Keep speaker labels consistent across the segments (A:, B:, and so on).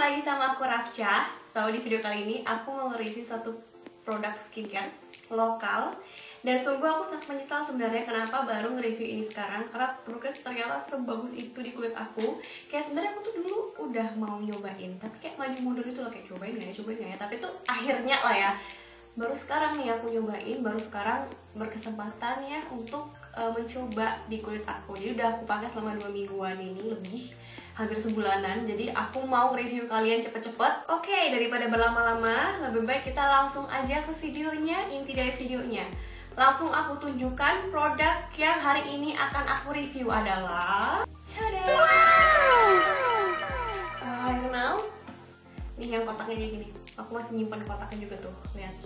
A: lagi sama aku Rafca. So di video kali ini aku mau nge-review satu produk skincare lokal. Dan sungguh aku sangat menyesal sebenarnya kenapa baru nge-review ini sekarang. Karena produknya ternyata sebagus itu di kulit aku. Kayak sebenarnya aku tuh dulu udah mau nyobain, tapi kayak maju mundur itu loh, kayak cobain gak ya. Tapi tuh akhirnya lah ya, baru sekarang nih aku nyobain, baru sekarang berkesempatan ya untuk mencoba di kulit aku. Jadi udah aku pakai selama 2 mingguan ini lebih, hampir sebulanan. Jadi aku mau review kalian cepet-cepet. Oke, daripada berlama-lama, lebih baik kita langsung aja ke videonya. Inti dari videonya, langsung aku tunjukkan produk yang hari ini akan aku review adalah Tada! Yang kenal? Nih yang kotaknya kayak gini. Aku masih nyimpan kotaknya juga tuh, lihat.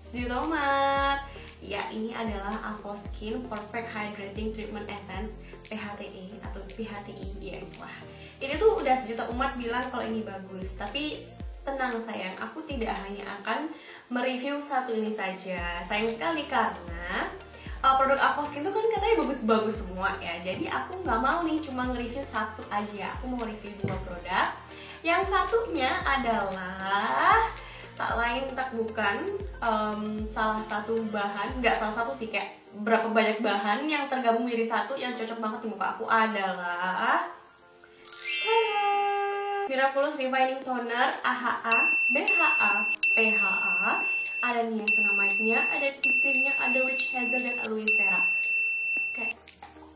A: Sejuta umat. Ya, ini adalah Avoskin Perfect Hydrating Treatment Essence PHTE atau PHTI ya itulah. Ini tuh udah sejuta umat bilang kalau ini bagus. Tapi tenang sayang, aku tidak hanya akan mereview satu ini saja. Sayang sekali karena produk Avoskin tuh kan katanya bagus-bagus semua ya. Jadi aku nggak mau nih cuma nge-review satu aja. Aku mau review 2 produk. Yang satunya adalah tak lain tak bukan salah satu bahan, nggak salah satu sih, kayak berapa banyak bahan yang tergabung menjadi satu yang cocok banget di muka aku adalah tada! Miraculous Refining Toner AHA, BHA, PHA, ada niacinamide-nya, ada tea tree-nya, ada witch hazel dan aloe vera. Kayak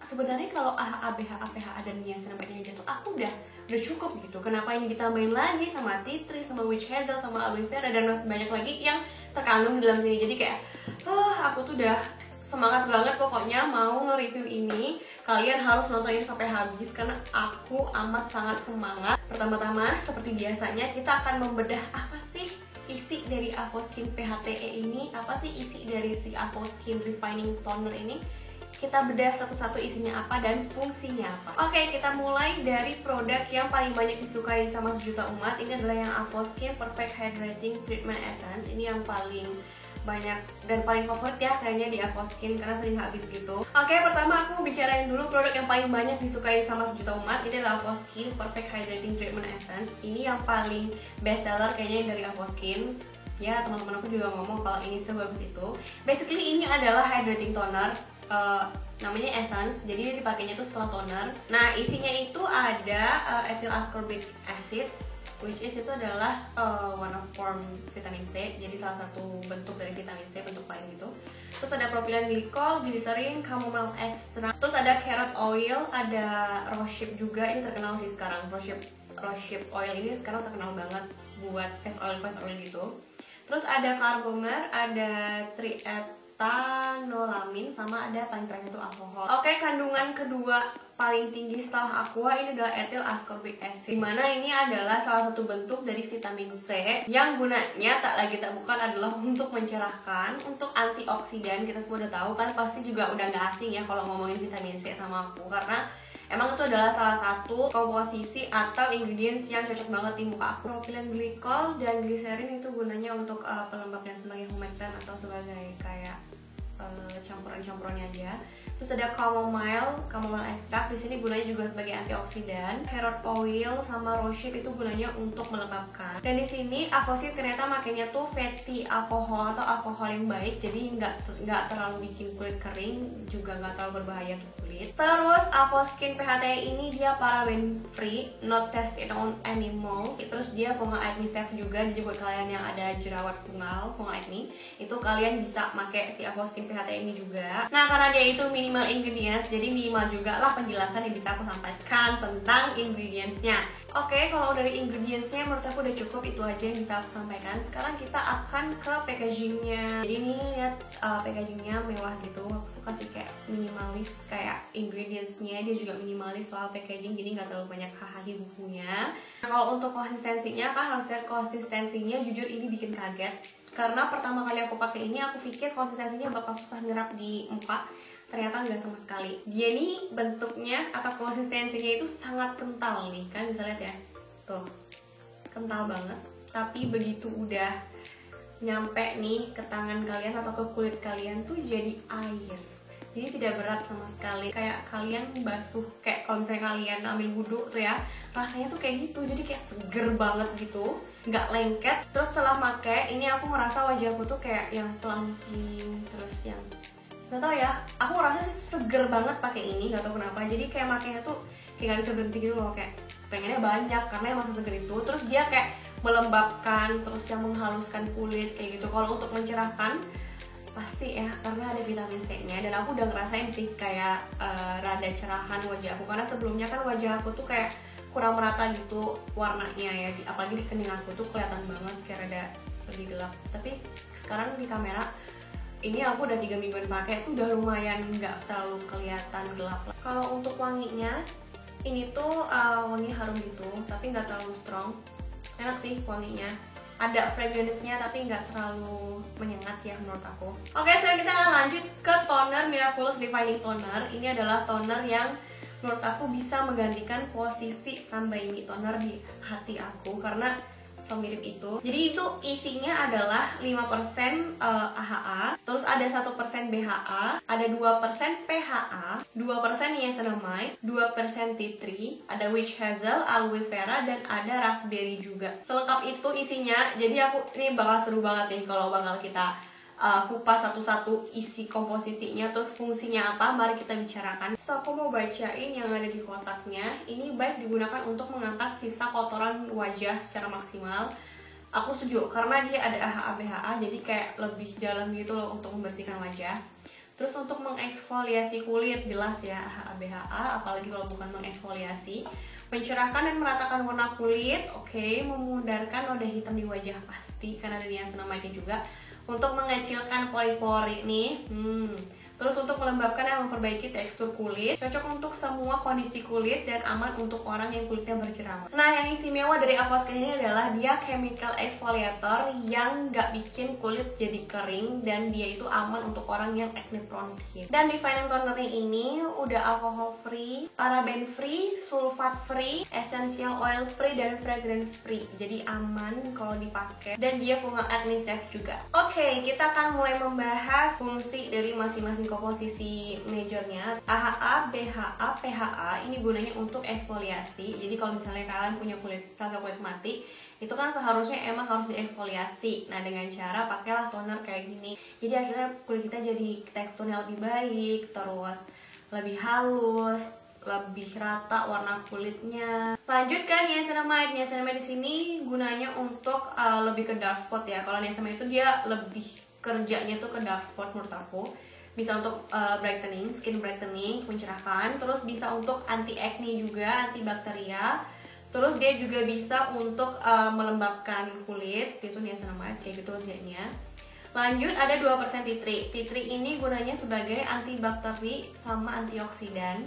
A: sebenarnya kalau AHA, BHA, PHA dan niacinamide-nya aja tuh aku udah cukup gitu. Kenapa ini ditambahin lagi sama tea tree, sama witch hazel, sama aloe vera dan masih banyak lagi yang terkandung di dalam sini. Jadi kayak aku tuh udah semangat banget pokoknya mau nge-review ini. Kalian harus nontonin sampai habis karena aku amat sangat semangat. Pertama-tama seperti biasanya kita akan membedah apa sih isi dari Avoskin PHTE ini, apa sih isi dari si Avoskin Refining Toner ini. Kita bedah satu-satu isinya apa dan fungsinya apa. Oke, kita mulai dari produk yang paling banyak disukai sama sejuta umat. Ini adalah yang Avoskin Perfect Hydrating Treatment Essence. Ini yang paling banyak dan paling favorit ya kayaknya di Avoskin karena sering habis gitu. Oke, pertama aku bicarain dulu produk yang paling banyak disukai sama sejuta umat. Ini adalah Avoskin Perfect Hydrating Treatment Essence. Ini yang paling best seller kayaknya dari Avoskin. Ya, teman-teman aku juga ngomong kalau ini sebagus itu. Basically ini adalah hydrating toner. Namanya essence, jadi dipakainya tuh setelah toner. Nah, isinya itu ada ethyl ascorbic acid, which is itu adalah one of form vitamin C, jadi salah satu bentuk dari vitamin C, bentuk lain gitu. Terus ada propylen glycol, glycerin, chamomile extract. Terus ada carrot oil, ada rosehip juga. Ini terkenal sih sekarang, rosehip oil ini sekarang terkenal banget buat face oil gitu. Terus ada carbomer, ada triethanolamin, sama ada paling terakhir itu alkohol. Oke, kandungan kedua paling tinggi setelah aqua ini adalah ethyl ascorbic acid, dimana ini adalah salah satu bentuk dari vitamin C yang gunanya tak lagi tak bukan adalah untuk mencerahkan, untuk antioksidan. Kita semua udah tahu kan, pasti juga udah gak asing ya kalau ngomongin vitamin C sama aku, karena emang itu adalah salah satu komposisi atau ingredients yang cocok banget di muka aku. Propylen glycol dan glycerin itu gunanya untuk pelembab dan sebagai humectant atau sebagai kayak campuran-campurannya aja. Terus ada chamomile extract, di sini gunanya juga sebagai antioksidan. Carrot oil sama rosehip itu gunanya untuk melembabkan. Dan di sini Avoskin ternyata makanya tuh fatty alcohol atau alkohol yang baik, jadi nggak terlalu bikin kulit kering, juga nggak terlalu berbahaya untuk kulit. Terus Avoskin PHTE ini dia paraben free, not tested on animals. Terus dia fungal acne safe juga, jadi buat kalian yang ada jerawat fungal acne, itu kalian bisa pakai si Avoskin PHTE ini juga. Nah, karena dia itu minimal ingredients, jadi minimal juga lah penjelasan yang bisa aku sampaikan tentang ingredientsnya. Oke, kalau dari ingredientsnya menurut aku udah cukup, itu aja yang bisa aku sampaikan. Sekarang kita akan ke packagingnya. Jadi ini lihat packagingnya mewah gitu. Aku suka sih kayak minimalis, kayak ingredientsnya dia juga minimalis soal packaging, jadi nggak terlalu banyak hahaha bukunya. Nah, kalau untuk konsistensinya kan harus lihat konsistensinya. Jujur ini bikin kaget karena pertama kali aku pakai ini aku pikir konsistensinya bakal susah nyerap di muka. Ternyata nggak sama sekali. Dia nih bentuknya atau konsistensinya itu sangat kental nih, kan bisa lihat ya, tuh kental banget. Tapi begitu udah nyampe nih ke tangan kalian atau ke kulit kalian tuh jadi air. jadi tidak berat sama sekali. Kayak kalian basuh, kayak kalau misalnya kalian ambil wudhu tuh ya, rasanya tuh kayak gitu, jadi kayak seger banget gitu, nggak lengket. Terus setelah pakai ini aku ngerasa wajahku tuh kayak yang plumping, terus yang nggak tau ya, aku ngerasa sih seger banget pakai ini, nggak tau kenapa. Jadi kayak makanya tuh kayak nggak bisa berhenti gitu loh, kayak pengennya banyak karena emang seseger itu. Terus dia kayak melembabkan, terus yang menghaluskan kulit kayak gitu. Kalau untuk mencerahkan pasti ya, karena ada vitamin C-nya, dan aku udah ngerasain sih kayak rada cerahan wajah aku, karena sebelumnya kan wajah aku tuh kayak kurang merata gitu warnanya ya, apalagi di kening aku tuh kelihatan banget kayak rada lebih gelap. Tapi sekarang di kamera ini aku udah 3 mingguan pakai tuh udah lumayan nggak terlalu kelihatan gelap. Kalau untuk wanginya ini tuh wangi harum gitu, tapi nggak terlalu strong, enak sih wanginya. Ada fragrance-nya tapi nggak terlalu menyengat ya menurut aku. Oke, sekarang kita akan lanjut ke toner Miraculous Refining Toner. Ini adalah toner yang menurut aku bisa menggantikan posisi Sunbaby Toner di hati aku karena mirip itu. Jadi itu isinya adalah 5% AHA, terus ada 1% BHA, ada 2% PHA, 2% niacinamide, 2% tea tree, ada witch hazel, aloe vera, dan ada raspberry juga. Selengkap itu isinya. Jadi ini bakal seru banget nih kalau bakal kita kupas satu-satu isi komposisinya, terus fungsinya apa, mari kita bicarakan. So, aku mau bacain yang ada di kotaknya. Ini baik digunakan untuk mengangkat sisa kotoran wajah secara maksimal. Aku setuju, karena dia ada AHA BHA, jadi kayak lebih dalam gitu loh untuk membersihkan wajah. Terus untuk mengeksfoliasi kulit, jelas ya AHA BHA, apalagi kalau bukan mengeksfoliasi. Mencerahkan dan meratakan warna kulit, oke. Memudarkan noda hitam di wajah pasti, karena ada niacinamide juga. Untuk mengecilkan pori-pori nih, terus untuk melembabkan dan memperbaiki tekstur kulit, cocok untuk semua kondisi kulit dan aman untuk orang yang kulitnya berjerawat. Nah, yang istimewa dari Avoskin ini adalah dia chemical exfoliator yang nggak bikin kulit jadi kering, dan dia itu aman untuk orang yang acne prone skin. Dan refining tonernya ini udah alcohol free, paraben free, sulfat free, essential oil free, dan fragrance free. Jadi aman kalau dipakai, dan dia fungal acne safe juga. Oke, kita akan mulai membahas fungsi dari masing-masing komposisi majornya. AHA, BHA, PHA ini gunanya untuk eksfoliasi. Jadi kalau misalnya kalian punya sel kulit mati, itu kan seharusnya emang harus dieksfoliasi. Nah, dengan cara pakailah toner kayak gini. Jadi hasilnya kulit kita jadi teksturnya lebih baik, terus lebih halus, lebih rata warna kulitnya. Lanjut ke niacinamide. Niacinamide di sini gunanya untuk lebih ke dark spot ya. Kalau niacinamide itu dia lebih kerjanya tuh ke dark spot menurut aku. Bisa untuk brightening, skin brightening, mencerahkan. Terus bisa untuk anti acne juga, antibakteria. Terus dia juga bisa untuk melembabkan kulit, gitu niacinamide, kayak gitu kerjanya. Lanjut ada 2% tea tree. Tea tree ini gunanya sebagai antibakteri sama antioksidan.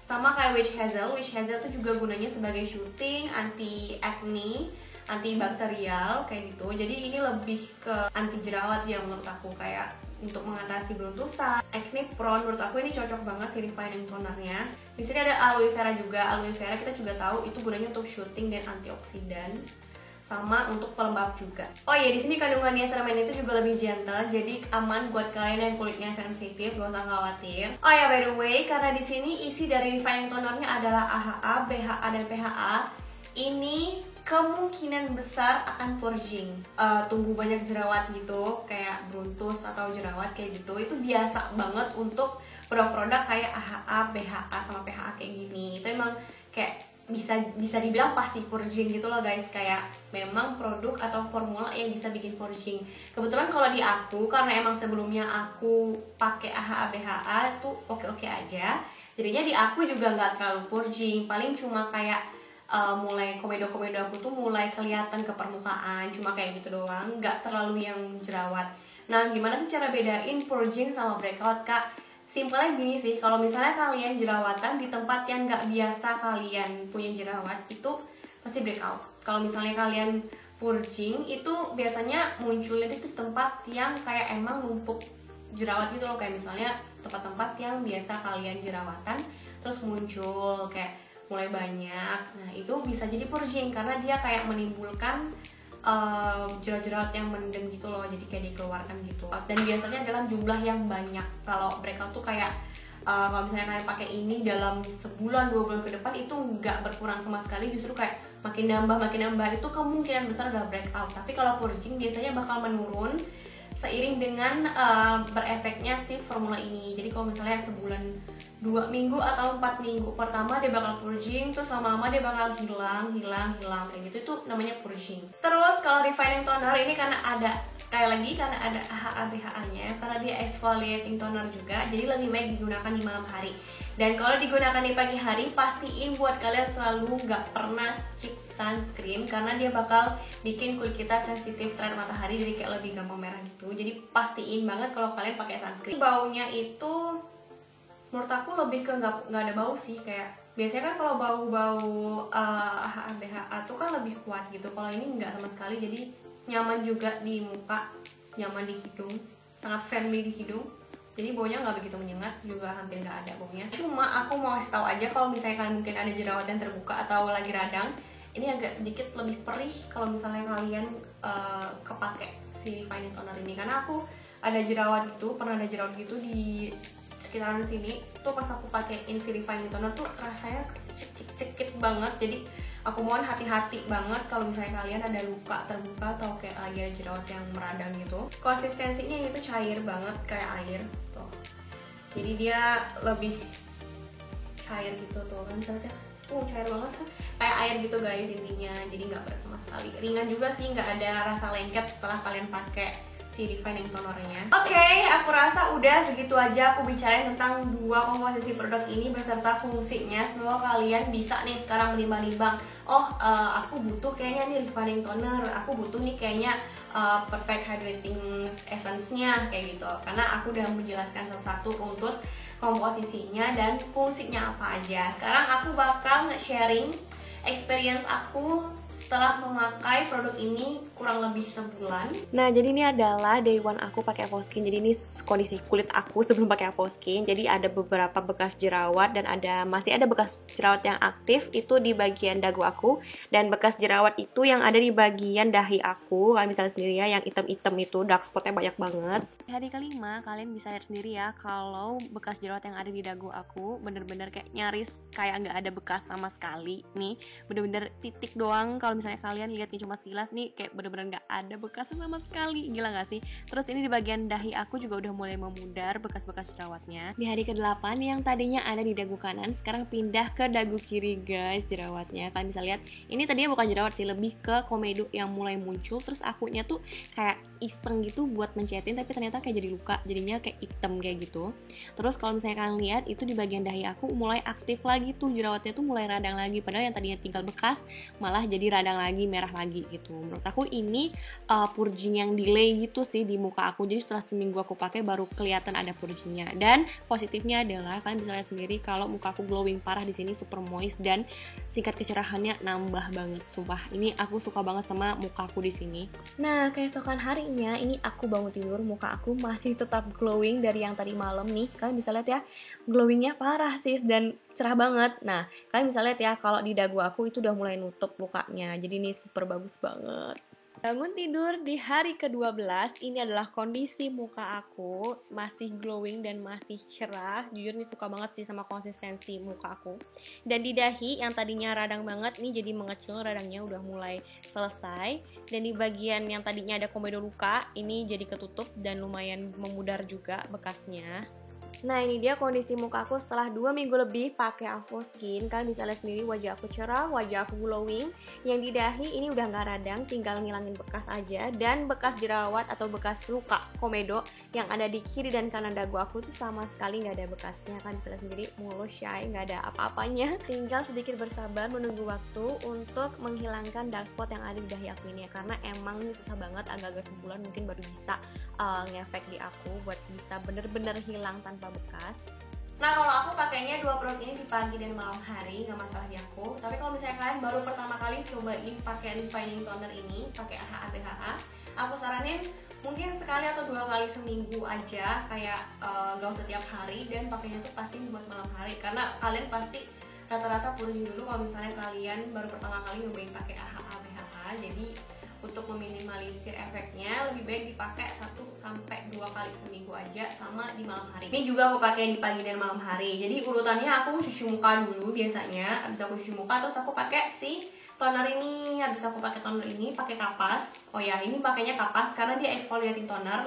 A: Sama kayak witch hazel. Witch hazel itu juga gunanya sebagai shooting, anti acne, antibakterial kayak gitu. Jadi ini lebih ke anti jerawat ya menurut aku, kayak untuk mengatasi beruntusan, acne prone. Menurut aku ini cocok banget sih refining tonernya. Di sini ada aloe vera juga. Aloe vera kita juga tahu itu gunanya untuk shooting dan antioksidan, sama untuk pelembab juga. Oh iya, di sini kandungan niacinamide itu juga lebih gentle, jadi aman buat kalian yang kulitnya sensitif, gak usah khawatir. Oh ya, by the way, karena di sini isi dari refining tonernya adalah AHA, BHA, dan PHA, ini kemungkinan besar akan purging, tumbuh banyak jerawat gitu, kayak bruntus atau jerawat kayak gitu. Itu biasa banget untuk produk-produk kayak AHA, BHA, sama PHA kayak gini. Itu emang kayak bisa dibilang pasti purging gitu loh guys, kayak memang produk atau formula yang bisa bikin purging. Kebetulan kalau di aku, karena emang sebelumnya aku pakai AHA BHA tuh oke-oke aja, jadinya di aku juga nggak terlalu purging, paling cuma kayak mulai komedo-komedo aku tuh mulai kelihatan ke permukaan, cuma kayak gitu doang, nggak terlalu yang jerawat. Nah, gimana sih cara bedain purging sama breakout, Kak? Simpelnya gini sih, kalau misalnya kalian jerawatan di tempat yang nggak biasa kalian punya jerawat, itu pasti breakout. Kalau misalnya kalian purging, itu biasanya munculnya di tempat yang kayak emang numpuk jerawat gitu loh, kayak misalnya tempat-tempat yang biasa kalian jerawatan, terus muncul kayak mulai banyak. Nah, itu bisa jadi purging karena dia kayak menimbulkan jerawat-jerawat yang mendem gitu loh, jadi kayak dikeluarkan gitu. Dan biasanya dalam jumlah yang banyak. Kalau breakout tuh kayak kalau misalnya kalian pakai ini dalam sebulan 2 bulan ke depan itu nggak berkurang sama sekali, justru kayak makin nambah, itu kemungkinan besar adalah breakout. Tapi kalau purging biasanya bakal menurun seiring dengan berefeknya si formula ini. Jadi kalau misalnya sebulan 2 minggu atau 4 minggu pertama dia bakal purging, terus lama-lama dia bakal hilang kayak gitu, itu namanya purging. Terus kalau refining toner ini karena ada, sekali lagi karena ada AHA BHA nya, karena dia exfoliating toner juga, jadi lebih baik digunakan di malam hari. Dan kalau digunakan di pagi hari, pastiin buat kalian selalu nggak pernah skip sunscreen, karena dia bakal bikin kulit kita sensitif terhadap matahari, jadi kayak lebih gampang merah gitu. Jadi pastiin banget kalau kalian pakai sunscreen. Baunya itu menurut aku lebih ke nggak ada bau sih, kayak biasanya kan kalau bau-bau AHA BHA tuh kan lebih kuat gitu. Kalau ini nggak sama sekali, jadi nyaman juga di muka, nyaman di hidung, sangat friendly di hidung. Jadi baunya nggak begitu menyengat, juga hampir nggak ada baunya. Cuma aku mau kasih tahu aja kalau misalnya kalian mungkin ada jerawat yang terbuka atau lagi radang, ini agak sedikit lebih perih kalau misalnya kalian kepake si refining toner ini. Karena aku ada jerawat gitu, pernah ada jerawat gitu di sekitaran sini tuh pas aku pakein si refining toner tuh rasanya cekit banget. Jadi aku mohon hati-hati banget kalau misalnya kalian ada luka terbuka atau kayak lagi ada jerawat yang meradang gitu. Konsistensinya itu cair banget kayak air tuh. Jadi dia lebih cair gitu tuh kan, misalnya cair banget kan, kayak air gitu guys intinya. Jadi nggak berat sama sekali, ringan juga sih, nggak ada rasa lengket setelah kalian pakai si refining tonernya. Oke, aku rasa udah segitu aja aku bicarain tentang dua komposisi produk ini beserta fungsinya. Semoga kalian bisa nih sekarang menimbang-nimbang, aku butuh kayaknya nih refining toner, aku butuh nih kayaknya perfect hydrating essence-nya kayak gitu. Karena aku udah menjelaskan satu-satu untuk komposisinya dan fungsinya apa aja. Sekarang aku bakal nge-sharing experience aku setelah memakai produk ini kurang lebih sebulan. Nah, jadi ini adalah day one aku pakai Avoskin. Jadi ini kondisi kulit aku sebelum pakai Avoskin. Jadi ada beberapa bekas jerawat dan masih ada bekas jerawat yang aktif itu di bagian dagu aku, dan bekas jerawat itu yang ada di bagian dahi aku. Kalian bisa lihat sendiri ya, yang hitam-hitam itu dark spotnya banyak banget. Di hari kelima kalian bisa lihat sendiri ya kalau bekas jerawat yang ada di dagu aku bener-bener kayak nyaris kayak nggak ada bekas sama sekali. Nih bener-bener titik doang. Kalau misalnya kalian lihatnya cuma sekilas nih kayak bener-bener nggak ada bekas sama sekali, gila nggak sih? Terus ini di bagian dahi aku juga udah mulai memudar bekas-bekas jerawatnya. Di hari ke-8 yang tadinya ada di dagu kanan sekarang pindah ke dagu kiri guys jerawatnya. Kalian bisa lihat ini tadinya bukan jerawat sih, lebih ke komedo yang mulai muncul. Terus akunya tuh kayak iseng gitu buat mencetin, tapi ternyata kayak jadi luka, jadinya kayak hitam kayak gitu. Terus kalau misalnya kalian lihat itu di bagian dahi aku mulai aktif lagi tuh jerawatnya tuh mulai radang lagi, padahal yang tadinya tinggal bekas malah jadi radang lagi, merah lagi gitu. Menurut aku ini purging yang delay gitu sih di muka aku. Jadi setelah seminggu aku pakai baru kelihatan ada purgingnya. Dan positifnya adalah kalian bisa lihat sendiri kalau muka aku glowing parah di sini, super moist dan tingkat kecerahannya nambah banget. Sumpah, ini aku suka banget sama muka aku di sini. Nah, keesokan harinya ini aku bangun tidur, muka aku masih tetap glowing dari yang tadi malam nih. Kalian bisa lihat ya, glowingnya parah sis dan cerah banget. Nah, kalian bisa lihat ya kalau di dagu aku itu udah mulai nutup lukanya. Jadi ini super bagus banget. Bangun tidur di hari ke-12, ini adalah kondisi muka aku masih glowing dan masih cerah. Jujur nih suka banget sih sama konsistensi muka aku. Dan di dahi yang tadinya radang banget, ini jadi mengecil, radangnya udah mulai selesai. Dan di bagian yang tadinya ada komedo luka, ini jadi ketutup dan lumayan memudar juga bekasnya. Nah, ini dia kondisi muka aku setelah 2 minggu lebih pakai Avoskin. Kalian bisa lihat sendiri wajah aku cerah, wajah aku glowing. Yang di dahi ini udah nggak radang, tinggal ngilangin bekas aja. Dan bekas jerawat atau bekas luka komedo yang ada di kiri dan kanan dagu aku tuh sama sekali nggak ada bekasnya. Kalian bisa lihat sendiri, mulus, shy, nggak ada apa-apanya. Tinggal sedikit bersabar menunggu waktu untuk menghilangkan dark spot yang ada di dahi aku ini ya. Karena emang ini susah banget, agak-agak sebulan mungkin baru bisa ngefek di aku buat bisa bener-bener hilang tanpa bekas. Nah, kalau aku pakainya dua produk ini di pagi dan malam hari, nggak masalah di aku. Tapi kalau misalnya kalian baru pertama kali cobain pakai refining toner ini, pakai AHA BHA, aku saranin mungkin sekali atau 2 kali seminggu aja, kayak nggak usah tiap hari, dan pakainya tuh pasti buat malam hari. Karena kalian pasti rata-rata purging dulu kalau misalnya kalian baru pertama kali nyobain pakai AHA BHA. Jadi untuk meminimalisir efeknya lebih baik dipakai 1-2 kali seminggu aja, sama di malam hari. Ini juga aku pakai di pagi dan malam hari. Jadi urutannya aku cuci muka dulu biasanya, habis aku cuci muka terus aku pakai si toner ini. Habis aku pakai toner ini pakai kapas. Oh ya, ini pakainya kapas karena dia exfoliating toner,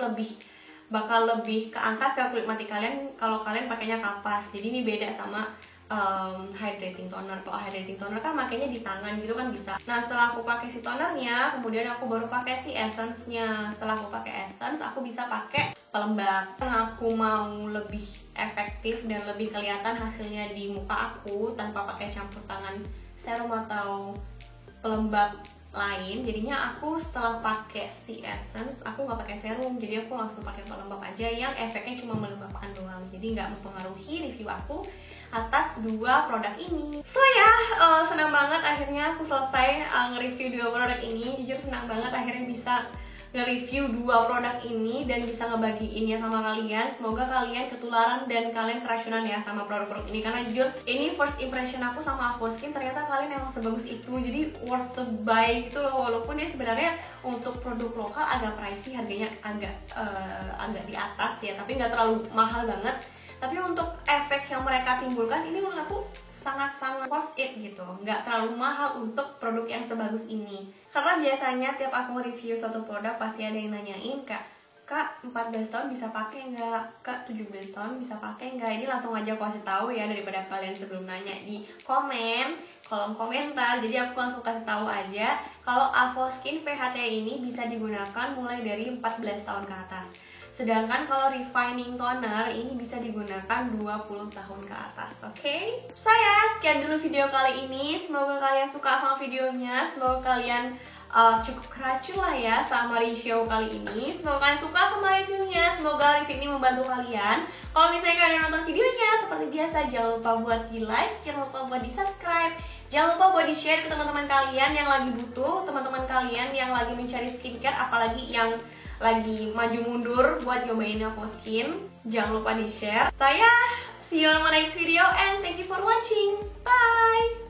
A: bakal lebih keangkat sel kulit mati kalian kalau kalian pakainya kapas. Jadi ini beda sama hydrating toner. Kalau hydrating toner kan makanya di tangan gitu kan bisa. Nah, setelah aku pakai si tonernya, kemudian aku baru pakai si essence-nya. Setelah aku pakai essence, aku bisa pakai pelembab. Karena aku mau lebih efektif dan lebih kelihatan hasilnya di muka aku tanpa pakai campur tangan serum atau pelembab lain, jadinya aku setelah pakai si essence aku nggak pakai serum, jadi aku langsung pakai pelembab aja yang efeknya cuma melembabkan doang, jadi nggak mempengaruhi review aku atas dua produk ini. So ya, senang banget akhirnya aku selesai nge-review dua produk ini. Jujur senang banget akhirnya bisa nge-review dua produk ini dan bisa ngebagiinnya sama kalian. Semoga kalian ketularan dan kalian keracunan ya sama produk-produk ini, karena jujur ini first impression aku sama Avoskin, ternyata kalian emang sebagus itu, jadi worth the buy gitu loh. Walaupun ya sebenarnya untuk produk lokal agak pricey, harganya agak di atas ya, tapi nggak terlalu mahal banget. Tapi untuk efek yang mereka timbulkan ini menurut aku sangat-sangat worth it gitu, nggak terlalu mahal untuk produk yang sebagus ini. Karena biasanya tiap aku review suatu produk pasti ada yang nanyain, Kak 14 tahun bisa pakai nggak? Kak 17 tahun bisa pakai nggak? Ini langsung aja aku kasih tahu ya, daripada kalian sebelum nanya di kolom komentar. Jadi aku langsung kasih tahu aja kalau Avoskin PHT ini bisa digunakan mulai dari 14 tahun ke atas. Sedangkan kalau refining toner ini bisa digunakan 20 tahun ke atas, oke? Saya sekian dulu video kali ini. Semoga kalian suka sama videonya. Semoga kalian cukup keracu lah ya sama review kali ini. Semoga kalian suka sama reviewnya. Semoga review ini membantu kalian. Kalau misalnya kalian nonton videonya, seperti biasa jangan lupa buat di like, jangan lupa buat di subscribe, jangan lupa buat di share ke teman-teman kalian yang lagi butuh, teman-teman kalian yang lagi mencari skincare, apalagi yang lagi maju mundur buat nyobain Avoskin. Jangan lupa di share. Saya see you on my next video and thank you for watching. Bye.